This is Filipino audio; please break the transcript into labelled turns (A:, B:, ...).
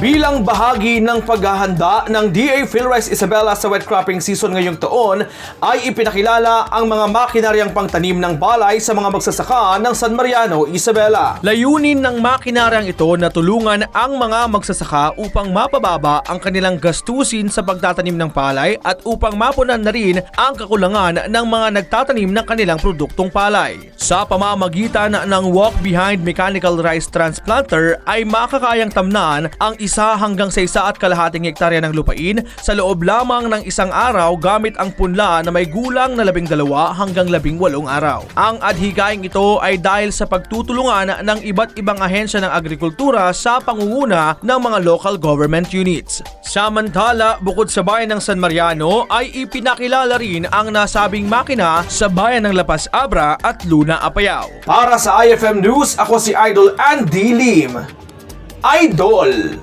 A: Bilang bahagi ng paghahanda ng DA PhilRice Isabela sa wet cropping season ngayong taon, ay ipinakilala ang mga makinaryang pangtanim ng palay sa mga magsasaka ng San Mariano, Isabela. Layunin ng makinaryang ito na tulungan ang mga magsasaka upang mapababa ang kanilang gastusin sa pagtatanim ng palay at upang mapunan na rin ang kakulangan ng mga nagtatanim ng kanilang produktong palay. Sa pamamagitan ng walk-behind mechanical rice transplanter ay makakayang tamnan ang 1 hanggang sa 1.5 hektarya ng lupain sa loob lamang ng isang araw gamit ang punla na may gulang na 12 hanggang 18 araw. Ang adhikaing ito ay dahil sa pagtutulungan ng iba't ibang ahensya ng agrikultura sa pangunguna ng mga local government units. Samantala, bukod sa bayan ng San Mariano ay ipinakilala rin ang nasabing makina sa bayan ng Lapas Abra at Luna Apayao. Para sa IFM News, ako si Idol Andy Lim. Idol!